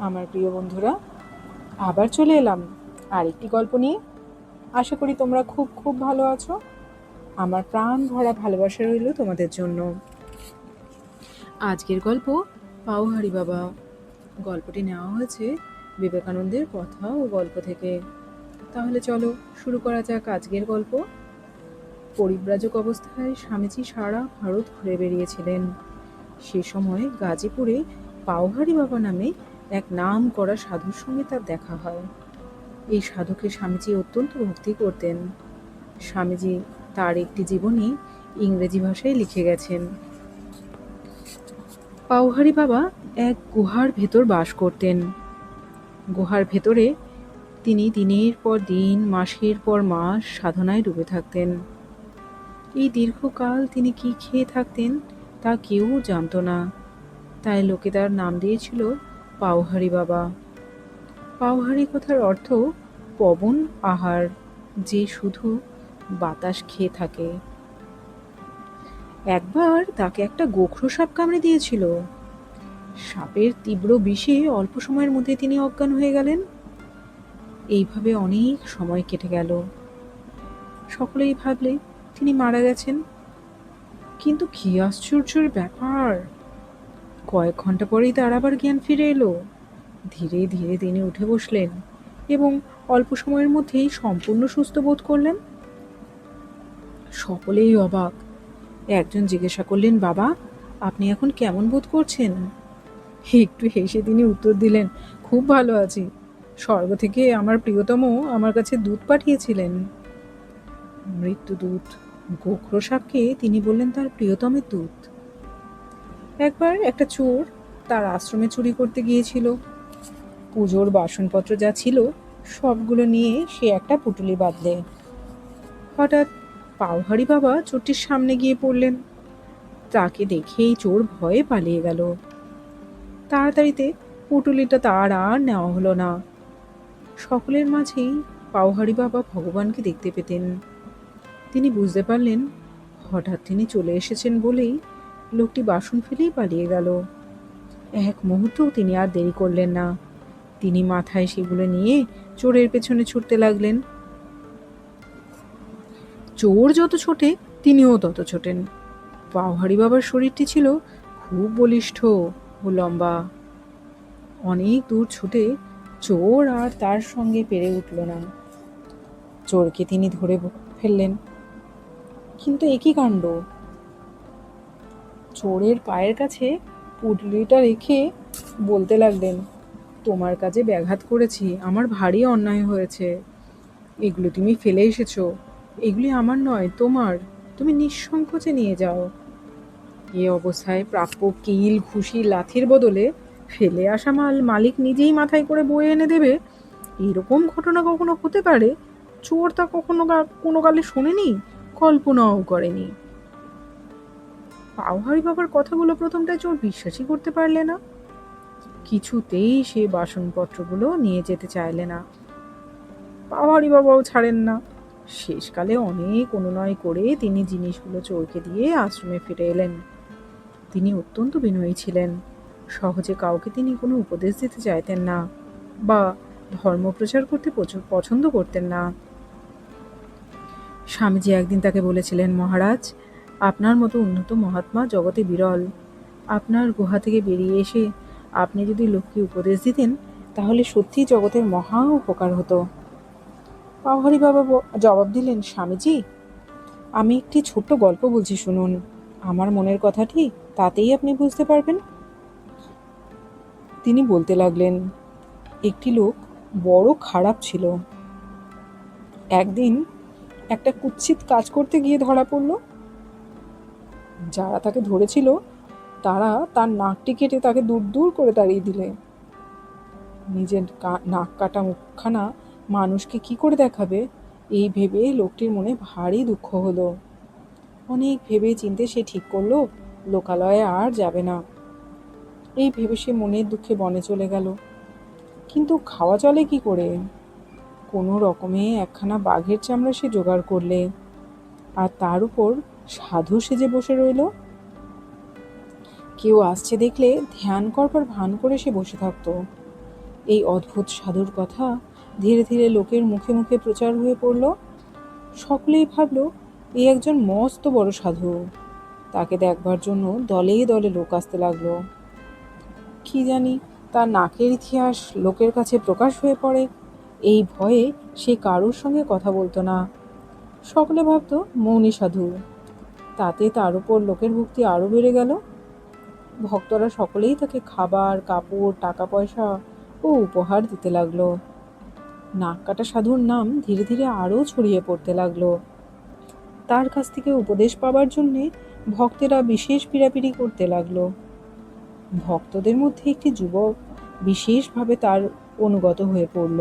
আমার প্রিয় বন্ধুরা, আবার চলে এলাম আরেকটি গল্প নিয়ে। আশা করি তোমরা খুব খুব ভালো আছো। আমার প্রাণ ভরা ভালোবাসা রইল তোমাদের জন্য। আজকের গল্প পাওহারি বাবা। গল্পটি নেওয়া হয়েছে বিবেকানন্দের কথা ও গল্প থেকে। তাহলে চলো শুরু করা যাক আজকের গল্প। পরিব্রাজক অবস্থায় স্বামীজি সারা ভারত ঘুরে বেরিয়েছিলেন। সে সময় গাজীপুরে পাওহারি বাবা নামে এক নাম করা সাধুর সঙ্গে তার দেখা হয়। এই সাধুকে স্বামীজি অত্যন্ত ভক্তি করতেন। স্বামীজি তার একটি জীবনী ইংরেজি ভাষায় লিখে গেছেন। পাওহারি বাবা এক গুহার ভেতর বাস করতেন। গুহার ভেতরে তিনি দিনের পর দিন, মাসের পর মাস সাধনায় ডুবে থাকতেন। এই দীর্ঘকাল তিনি কি খেয়ে থাকতেন তা কেউ জানত না। তাই লোকে তার নাম দিয়েছিল পাওহারি বাবা। পাওহারি কথার অর্থ পবন আহার, যে শুধু বাতাস খেয়ে থাকে। একবার তাকে একটা গোখরো সাপ কামড়ে দিয়েছিল। সাপের তীব্র বিষে অল্প সময়ের মধ্যে তিনি অজ্ঞান হয়ে গেলেন। এইভাবে অনেক সময় কেটে গেল। সকলেই ভাবলে তিনি মারা গেছেন। কিন্তু কি আশ্চর্যের ব্যাপার! কয়েক ঘন্টা পরেই তার আবার জ্ঞান ফিরে এলো। ধীরে ধীরে তিনি উঠে বসলেন এবং অল্প সময়ের মধ্যেই সম্পূর্ণ সুস্থ বোধ করলেন। সকলেই অবাক। একজন জিজ্ঞাসা করলেন, বাবা, আপনি এখন কেমন বোধ করছেন? একটু হেসে তিনি উত্তর দিলেন, খুব ভালো আছি। স্বর্গ থেকে আমার প্রিয়তম আমার কাছে দুধ পাঠিয়েছিলেন। মৃত্যুদূত। গোখরো সাপকে তিনি বললেন তার প্রিয়তমের দূত। একবার একটা চোর তার আশ্রমে চুরি করতে গিয়েছিল। পুজোর বাসনপত্র যা ছিল সবগুলো নিয়ে সে একটা পুটুলি বাঁধলে। হঠাৎ পাওহারি বাবা চোরটির সামনে গিয়ে পড়লেন। তাকে দেখেই চোর ভয়ে পালিয়ে গেল। তাড়াতাড়িতে পুটুলিটা তার আর নেওয়া হলো না। সকলের মাঝেই পাওহারি বাবা ভগবানকে দেখতে পেতেন। তিনি বুঝতে পারলেন হঠাৎ তিনি চলে এসেছেন বলেই লোকটি বাসন ফেলেই পালিয়ে গেল। এক মুহূর্তও তিনি আর দেরি করলেন না। তিনি মাথায় সেগুলো নিয়ে চোরের পেছনে ছুটতে লাগলেন। চোর যত ছোটে তিনিও তত ছোটেন। পাওহারি বাবার শরীরটি ছিল খুব বলিষ্ঠ ও লম্বা। অনেক দূর ছুটে চোর আর তার সঙ্গে পেরে উঠল না। চোরকে তিনি ধরে ফেললেন। কিন্তু একই কাণ্ড! চোরের পায়ের কাছে পুটলিটা রেখে বলতে লাগলেন, তোমার কাজে ব্যাঘাত করেছি, আমার ভারী অন্যায় হয়েছে। এগুলো তুমি ফেলে এসেছো, এগুলি আমার নয়, তোমার। তুমি নিঃসংকোচে নিয়ে যাও। এ অবস্থায় প্রাপ্য কিল, ঘুষি, লাথির বদলে ফেলে আসা মাল মালিক নিজেই মাথায় করে বয়ে এনে দেবে, এরকম ঘটনা কখনো হতে পারে? চোর তা কখনো কোনো কালে শোনেনি, কল্পনাও করেনি। পাওহারি বাবার কথাগুলো প্রথমটায় চোর বিশ্বাসই করতে পারলে না। কিছুতেই সে বাসনপত্রগুলো নিয়ে যেতে চাইলে না। পাওহারি বাবাও ছাড়েন না। শেষকালে অনেক অনুনয় করে তিনি জিনিসগুলো চোরকে দিয়ে আশ্রমে ফিরে এলেন। তিনি অত্যন্ত বিনয়ী ছিলেন। সহজে কাউকে তিনি কোনো উপদেশ দিতে চাইতেন না বা ধর্ম প্রচার করতে পছন্দ করতেন না। স্বামীজি একদিন তাকে বলেছিলেন, মহারাজ, আপনার মতো উন্নত মহাত্মা জগতে বিরল। আপনার গুহা থেকে বেরিয়ে এসে আপনি যদি লোককে উপদেশ দিতেন তাহলে সত্যিই জগতের মহা উপকার হতো। পাওহারি বাবা জবাব দিলেন, স্বামীজি, আমি একটি ছোট্ট গল্প বলছি, শুনুন। আমার মনের কথাটি তাতেই আপনি বুঝতে পারবেন। তিনি বলতে লাগলেন, একটি লোক বড় খারাপ ছিল। একদিন একটা কুৎসিত কাজ করতে গিয়ে ধরা পড়ল। যারা তাকে ধরেছিল তারা তার নাকটি কেটে তাকে দূর দূর করে তাড়িয়ে দিলে। নিজের নাক কাটা মুখখানা মানুষকে কি করে দেখাবে, এই ভেবে লোকটির মনে ভারী দুঃখ হলো। অনেক ভেবে চিন্তে সে ঠিক করলো লোকালয়ে আর যাবে না। এই ভেবে সে মনের দুঃখে বনে চলে গেল। কিন্তু খাওয়া চলে কি করে? কোনো রকমে একখানা বাঘের চামড়া সে জোগাড় করলে, আর তার উপর সাধু সেজে বসে রইল। কেউ আসছে দেখলে ধ্যান করবার ভান করে সে বসে থাকতো। এই অদ্ভুত সাধুর কথা ধীরে ধীরে লোকের মুখে মুখে প্রচার হয়ে পড়ল। সকলেই ভাবল এই একজন মস্ত বড় সাধু। তাকে দেখবার জন্য দলে দলে লোক আসতে লাগলো। কি জানি তার নাকের ইতিহাস লোকের কাছে প্রকাশ হয়ে পড়ে, এই ভয়ে সে কারোর সঙ্গে কথা বলতো না। সকলে ভাবত মৌনী সাধু। তাতে তার উপর লোকের ভক্তি আরও বেড়ে গেল। ভক্তরা সকলেই তাকে খাবার, কাপড়, টাকা পয়সা ও উপহার দিতে লাগলো। নাক কাটা সাধুর নাম ধীরে ধীরে আরও ছড়িয়ে পড়তে লাগলো। তার কাছ থেকে উপদেশ পাবার জন্যে ভক্তেরা বিশেষ পীড়াপিড়ি করতে লাগলো। ভক্তদের মধ্যে একটি যুবক বিশেষভাবে তার অনুগত হয়ে পড়ল।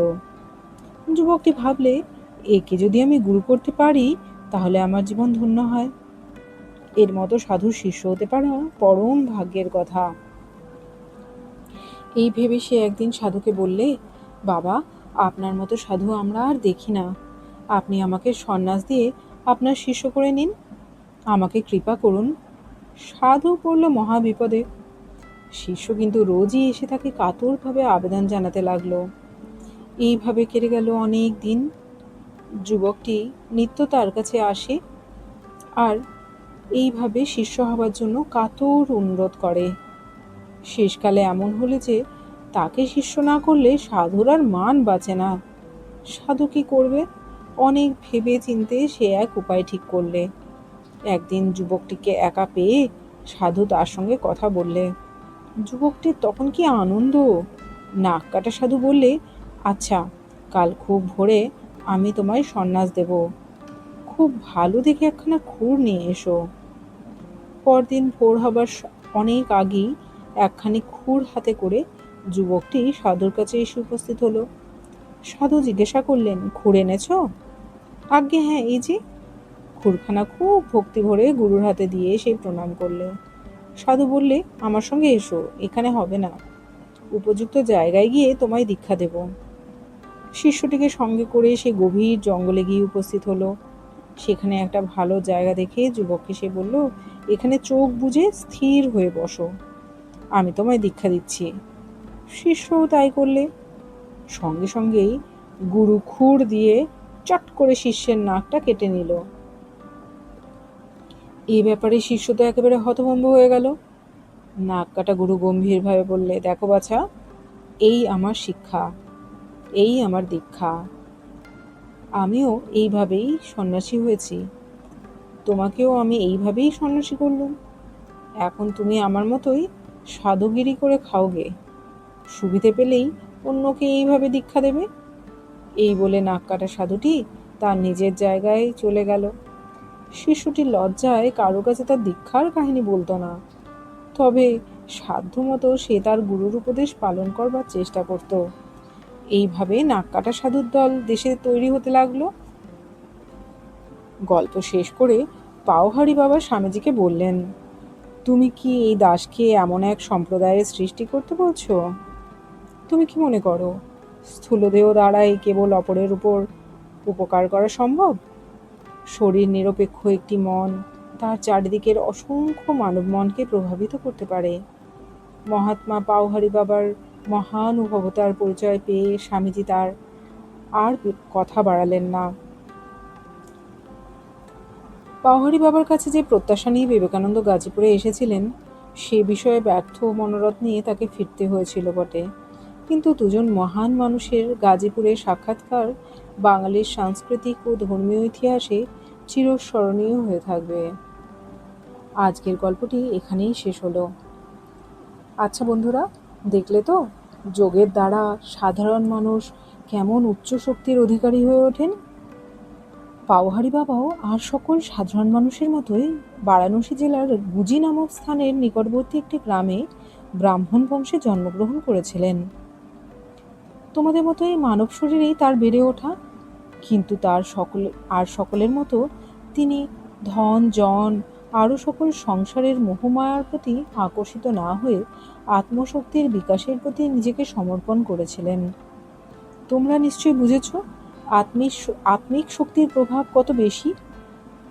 যুবকটি ভাবলে, একে যদি আমি গুরু করতে পারি তাহলে আমার জীবন ধন্য হয়। এর মতো সাধুর শিষ্য হতে পারা পরম ভাগ্যের কথা। এই ভেবে সে একদিন সাধুকে বললে, বাবা, আপনার মতো সাধু আমরা আর দেখি না। আপনি আমাকে সন্ন্যাস দিয়ে আপনার শিষ্য করে নিন, আমাকে কৃপা করুন। সাধু পড়ল মহা বিপদে। শিষ্য কিন্তু রোজই এসে তাকে কাতরভাবে আবেদন জানাতে লাগলো। এইভাবে কেটে গেল অনেক দিন। যুবকটি নিত্য তার কাছে আসে আর এইভাবে শিষ্য হবার জন্য কাতর অনুরোধ করে। শেষকালে এমন হলে যে তাকে শিষ্য না করলে সাধুর আর মান বাঁচে না। সাধু কি করবে? অনেক ভেবে চিনতে সে এক উপায় ঠিক করলে। একদিন যুবকটিকে একা পেয়ে সাধু তার সঙ্গে কথা বললে। যুবকটির তখন কি আনন্দ! নাক কাটা সাধু বললে, আচ্ছা, কাল খুব ভোরে আমি তোমায় সন্ন্যাস দেব। খুব ভালো দেখে একখানা খুর নিয়ে এসো। পরদিন ভোর হবার অনেক আগেই একখানি খুর হাতে করে যুবকটি সাধুর কাছে এসে উপস্থিত হলো। সাধু জিজ্ঞাসা করলেন, খুর এনেছ? আজ্ঞে হ্যাঁ, এই যে। খুরখানা খুব ভক্তি ভরে গুরুর হাতে দিয়ে সে প্রণাম করলে। সাধু বললে, আমার সঙ্গে এসো, এখানে হবে না। উপযুক্ত জায়গায় গিয়ে তোমায় দীক্ষা দেব। শিষ্যটিকে সঙ্গে করে সে গভীর জঙ্গলে গিয়ে উপস্থিত হলো। সেখানে একটা ভালো জায়গা দেখে যুবককে সে বলল, এখানে চোখ বুজে স্থির হয়ে বসো, আমি তোমায় দীক্ষা দিচ্ছি। শিষ্যও তাই করলে। সঙ্গে সঙ্গেই গুরু খুর দিয়ে চট করে শিষ্যের নাকটা কেটে নিল। এই ব্যাপারে শিষ্য তো একেবারে হতভম্ব হয়ে গেল। নাক কাটা গুরু গম্ভীরভাবে বললে, দেখো বাছা, এই আমার শিক্ষা, এই আমার দীক্ষা। আমিও এইভাবেই সন্ন্যাসী হয়েছি, তোমাকেও আমি এইভাবেই সন্ন্যাসী করলুম। এখন তুমি আমার মতোই সাধুগিরি করে খাওগে, সুবিধে পেলেই অন্যকে এইভাবে দীক্ষা দেবে। এই বলে নাক কাটা সাধুটি তার নিজের জায়গায় চলে গেল। শিশুটি লজ্জায় কারো কাছে তার দীক্ষার কাহিনী বলতো না, তবে সাধ্যমতো সে তার গুরুর উপদেশ পালন করবার চেষ্টা করত। এইভাবে নাক কাটা সাধুর দল দেশে তৈরি হতে লাগলো। গল্প শেষ করে পাওহারি বাবা স্বামীজিকে বললেন, তুমি কি এই দাসকে এমন এক সম্প্রদায়ের সৃষ্টি করতে বলছো? তুমি কি মনে করো স্থূলদেহ দ্বারাই কেবল অপরের উপর উপকার করা সম্ভব? শরীর নিরপেক্ষ একটি মন তার চারিদিকের অসংখ্য মানব মনকে প্রভাবিত করতে পারে। মহাত্মা পাওহারি বাবার মহানুভবতার পরিচয় পেয়ে স্বামীজি তার আর কথা বাড়ালেন না। পাওহারি বাবার কাছে যে প্রত্যাশা নিয়ে বিবেকানন্দ গাজীপুরে এসেছিলেন সে বিষয়ে ব্যর্থ মনোরথ নিয়ে তাকে ফিরতে হয়েছিল বটে, কিন্তু দুজন মহান মানুষের গাজীপুরে সাক্ষাৎকার বাঙালির সাংস্কৃতিক ও ধর্মীয় ইতিহাসে চিরস্মরণীয় হয়ে থাকবে। আজকের গল্পটি এখানেই শেষ হলো। আচ্ছা বন্ধুরা, দেখলে তো যোগের দ্বারা সাধারণ মানুষ কেমন উচ্চ শক্তির অধিকারী হয়ে ওঠেন। পাওহারি বাবাও আর সকল সাধারণ মানুষের মতোই বারাণসী জেলার গুজি নামক স্থানের নিকটবর্তী একটি গ্রামে ব্রাহ্মণ বংশে জন্মগ্রহণ করেছিলেন। তোমাদের মতোই মানব শরীরেই তার বেড়ে ওঠা, কিন্তু তার সকলের মতো তিনি ধন জন আরও সকল সংসারের মোহমায়ার প্রতি আকর্ষিত না হয়ে আত্মশক্তির বিকাশের প্রতি নিজেকে সমর্পণ করেছিলেন। তোমরা নিশ্চয়ই বুঝেছ আত্মিক শক্তির প্রভাব কত বেশি।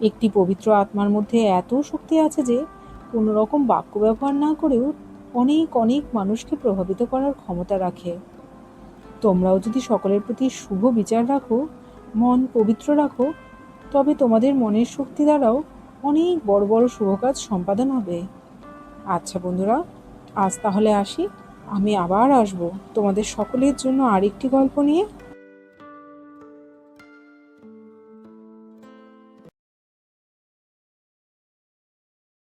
একটি পবিত্র আত্মার মধ্যে এত শক্তি আছে যে কোনো রকম বাক্য ব্যবহার না করেও অনেক অনেক মানুষকে প্রভাবিত করার ক্ষমতা রাখে। তোমরাও যদি সকলের প্রতি শুভ বিচার রাখো, মন পবিত্র রাখো, তবে তোমাদের মনের শক্তি দ্বারাও অনেক বড় বড় শুভ কাজ সম্পাদন হবে। আচ্ছা বন্ধুরা, আজ তাহলে আসি। আমি আবার আসবো তোমাদের সকলের জন্য আরেকটি গল্প নিয়ে।